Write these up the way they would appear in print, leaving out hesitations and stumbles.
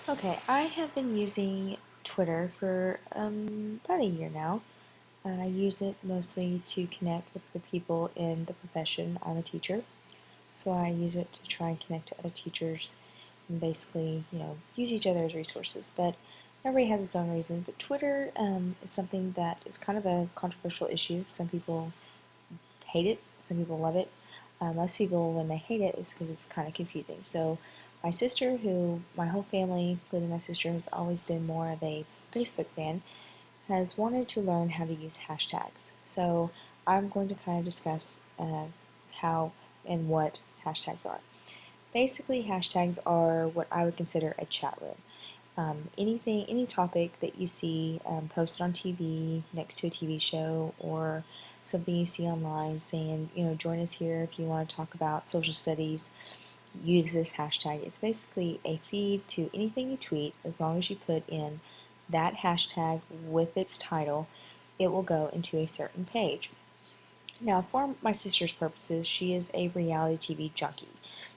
Okay, I have been using Twitter for about a year now. I use it mostly to connect with the people in the profession. I'm a teacher, so I use it to try and connect to other teachers and basically, use each other as resources. But everybody has its own reason. But Twitter is something that is kind of a controversial issue. Some people hate it, some people love it. Most people, when they hate it, is because it's kind of confusing. So, my sister, who my whole family, including my sister, has always been more of a Facebook fan, has wanted to learn how to use hashtags. So, I'm going to kind of discuss how and what hashtags are. Basically, hashtags are what I would consider a chat room. Any topic that you see posted on TV next to a TV show or something you see online saying, join us here if you want to talk about social studies, use this hashtag. It's basically a feed to anything you tweet. As long as you put in that hashtag with its title, it will go into a certain page. Now, for my sister's purposes, she is a reality TV junkie.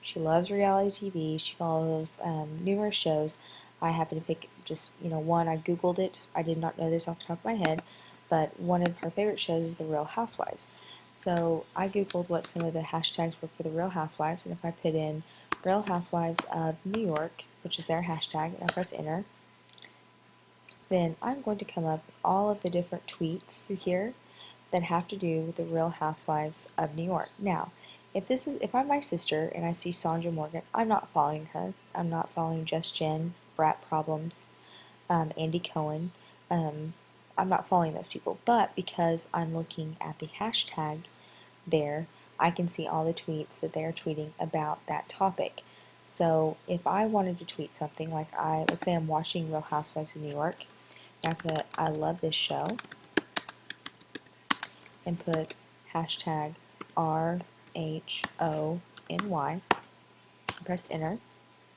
She loves reality TV. She follows numerous shows. I happen to pick just, one. I Googled it. I did not know this off the top of my head, but one of her favorite shows is The Real Housewives. So I Googled what some of the hashtags were for The Real Housewives, and if I put in Real Housewives of New York, which is their hashtag, and I press enter, then I'm going to come up with all of the different tweets through here that have to do with the Real Housewives of New York. Now, if I'm my sister and I see Sandra Morgan, I'm not following her. I'm not following Just Jen, Brat Problems, Andy Cohen. I'm not following those people. But because I'm looking at the hashtag there, I can see all the tweets that they're tweeting about that topic. So if I wanted to tweet something like let's say I'm watching Real Housewives of New York, I put I love this show and put hashtag RHONY, press enter,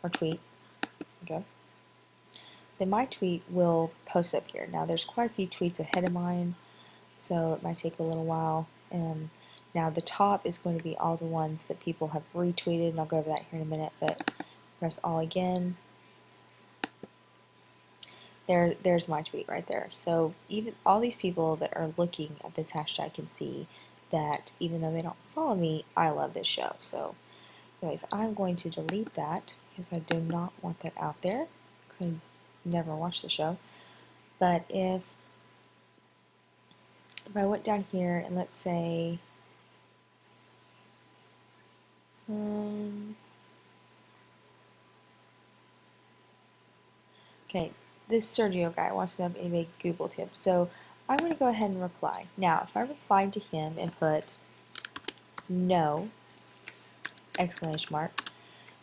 or tweet, okay, then my tweet will post up here. Now there's quite a few tweets ahead of mine, so it might take a little while. Now the top is going to be all the ones that people have retweeted, and I'll go over that here in a minute, but press all again. There's my tweet right there. So even all these people that are looking at this hashtag can see that even though they don't follow me, I love this show. So anyways, I'm going to delete that because I do not want that out there because I never watched the show. But if I went down here and let's say okay, this Sergio guy wants to know if anybody Googled him. So I'm going to go ahead and reply. Now, if I replied to him and put no, exclamation mark,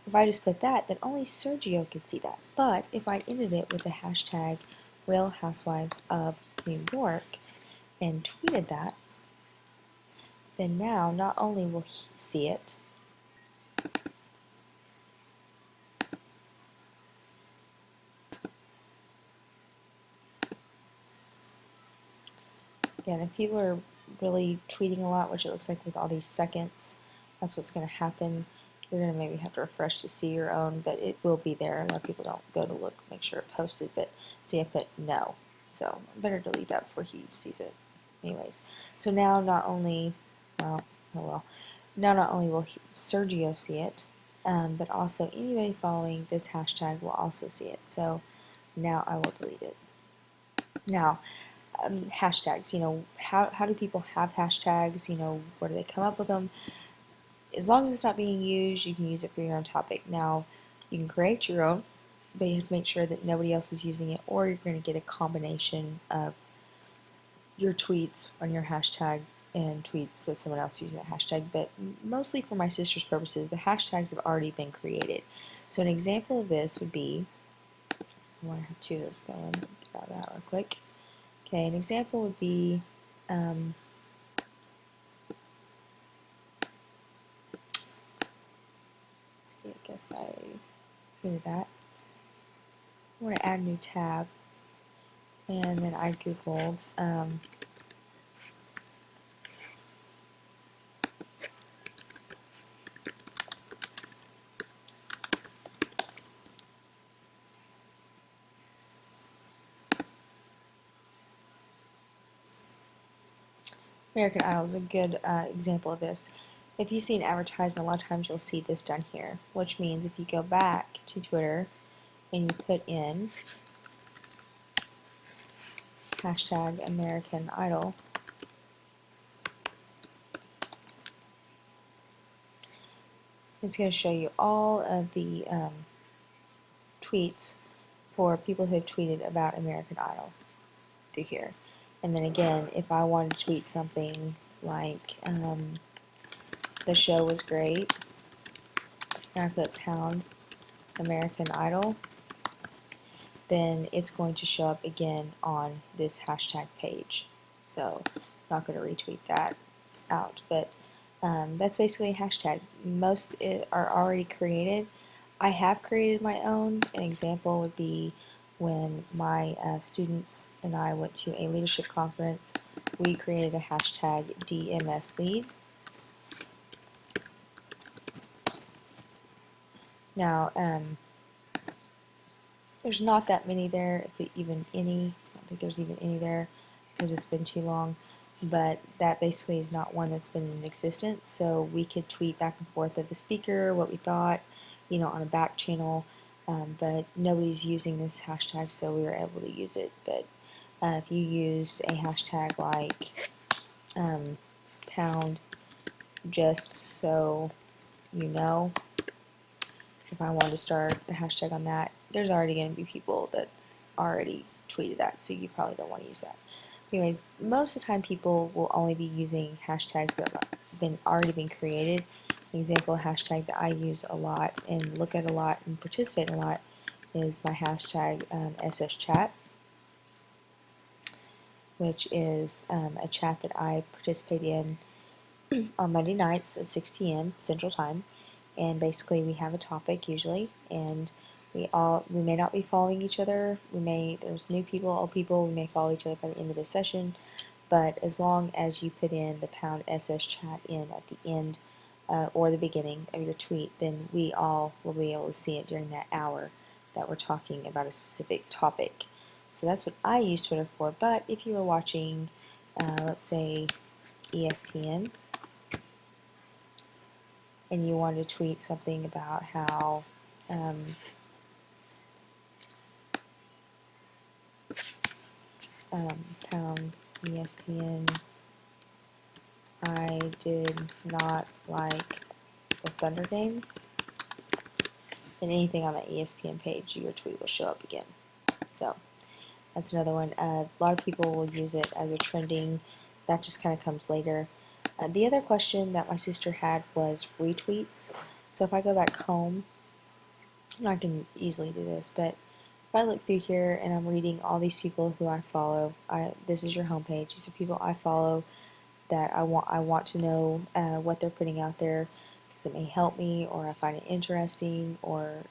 if I just put that, then only Sergio can see that. But if I ended it with the hashtag Real Housewives of New York and tweeted that, then now not only will he see it, again, if people are really tweeting a lot, which it looks like with all these seconds, that's what's going to happen. You're going to maybe have to refresh to see your own, but it will be there. A lot of people don't go to look, make sure it posted, but see, I put no. So I better delete that before he sees it. Anyways, so now not only, well, oh well, now not only will Sergio see it, but also anybody following this hashtag will also see it. So now I will delete it. Now, hashtags, how do people have hashtags? Where do they come up with them? As long as it's not being used, you can use it for your own topic. Now, you can create your own, but you have to make sure that nobody else is using it, or you're going to get a combination of your tweets on your hashtag and tweets that someone else using that hashtag. But mostly for my sister's purposes, the hashtags have already been created. So an example of this would be, I want to have two of those going. Get out of that real quick. Okay, an example would be I guess I do that. I want to add a new tab, and then I googled American Idol is a good example of this. If you see an advertisement, a lot of times you'll see this down here, which means if you go back to Twitter and you put in hashtag American Idol, it's going to show you all of the tweets for people who have tweeted about American Idol through here. And then again, if I wanted to tweet something like the show was great, and I put pound American Idol, then it's going to show up again on this hashtag page. So I'm not going to retweet that out, but that's basically a hashtag. Most are already created. I have created my own. An example would be when my students and I went to a leadership conference. We created a hashtag DMSLead. Now, there's not that many there, if even any. I don't think there's even any there because it's been too long. But that basically is not one that's been in existence. So we could tweet back and forth of the speaker, what we thought, on a back channel. But nobody's using this hashtag, so we were able to use it. But if you used a hashtag like pound, just so you know, if I wanted to start a hashtag on that, there's already going to be people that's already tweeted that, so you probably don't want to use that. Anyways, most of the time people will only be using hashtags that have already been created. An example hashtag that I use a lot and look at a lot and participate in a lot is my hashtag SSChat, which is a chat that I participate in on Monday nights at 6 p.m. Central Time. And basically we have a topic usually, and we may not be following each other. There's new people, old people, we may follow each other by the end of the session, but as long as you put in the pound SSChat in at the end or the beginning of your tweet, then we all will be able to see it during that hour that we're talking about a specific topic. So that's what I use Twitter for. But if you were watching, let's say, ESPN, and you wanted to tweet something about how pound ESPN, I did not like the Thunder game, then anything on that ESPN page, your tweet will show up again. So that's another one. A lot of people will use it as a trending. That just kind of comes later. The other question that my sister had was retweets. So if I go back home, and I can easily do this, but if I look through here and I'm reading all these people who I follow, this is your homepage. These are people I follow that I want to know what they're putting out there because it may help me, or I find it interesting, or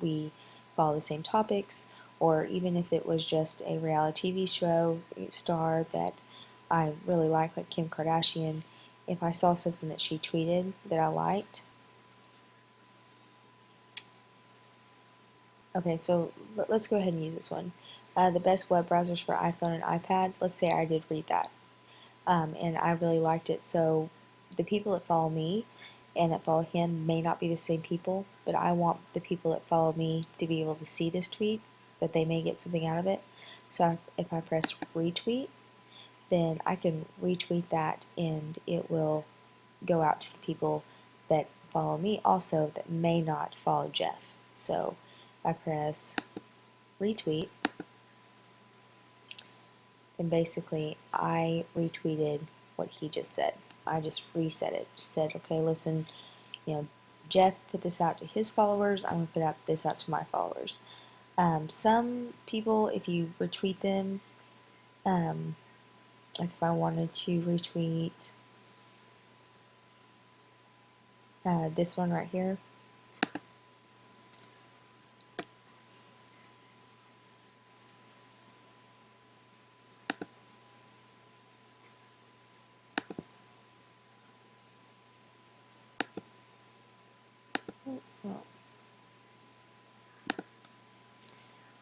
we follow the same topics, or even if it was just a reality TV show star that I really like Kim Kardashian. If I saw something that she tweeted that I liked. Okay, so let's go ahead and use this one. The best web browsers for iPhone and iPad. Let's say I did read that. And I really liked it. So the people that follow me and that follow him may not be the same people, but I want the people that follow me to be able to see this tweet, that they may get something out of it. So if I press retweet, then I can retweet that and it will go out to the people that follow me also that may not follow Jeff. So I press retweet, and basically I retweeted what he just said. I just reset it. Said, okay, listen, Jeff put this out to his followers. I'm going to put this out to my followers. Some people, if you retweet them, like if I wanted to retweet this one right here,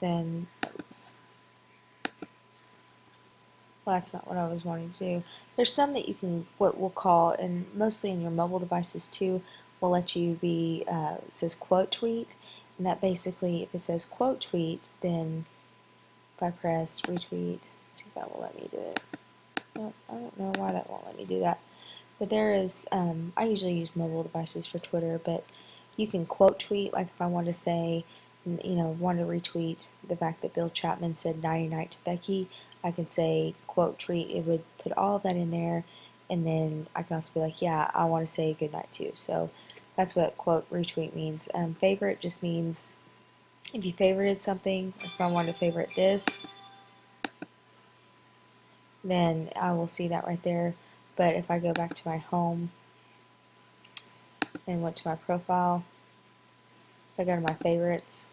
then Well, that's not what I was wanting to do. There's some that you can, what we'll call, and mostly in your mobile devices too, will let you be, it says quote tweet, and that basically, if it says quote tweet, then if I press retweet, see if that will let me do it. No, I don't know why that won't let me do that. But there is, I usually use mobile devices for Twitter, but you can quote tweet, like if I want to say, want to retweet the fact that Bill Chapman said nighty night to Becky, I can say quote tweet, it would put all of that in there, and then I can also be like, yeah, I want to say good night too. So that's what quote retweet means. Favorite just means if you favorited something, if I want to favorite this, then I will see that right there. But if I go back to my home and went to my profile, if I go to my favorites,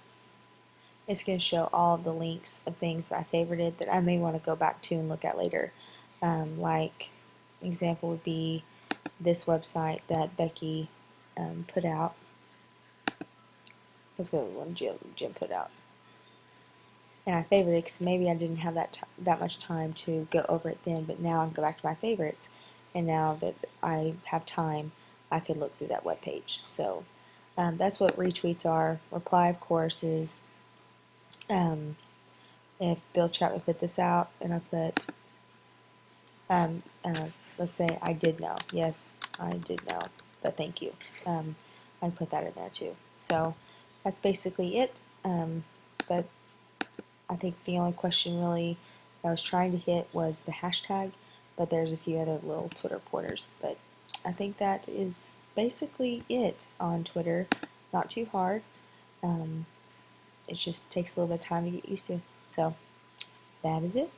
it's going to show all of the links of things that I favorited that I may want to go back to and look at later. Like, example would be this website that Becky put out. Let's go to the one Jim put out. And I favorited it because maybe I didn't have that much time to go over it then, but now I can go back to my favorites. And now that I have time, I could look through that web page. So that's what retweets are. Reply, of course, is if Bill Chapman put this out and I put, let's say I did know. Yes, I did know, but thank you. I can put that in there too. So that's basically it. But I think the only question really that I was trying to hit was the hashtag, but there's a few other little Twitter pointers. But I think that is basically it on Twitter. Not too hard. It just takes a little bit of time to get used to. So that is it.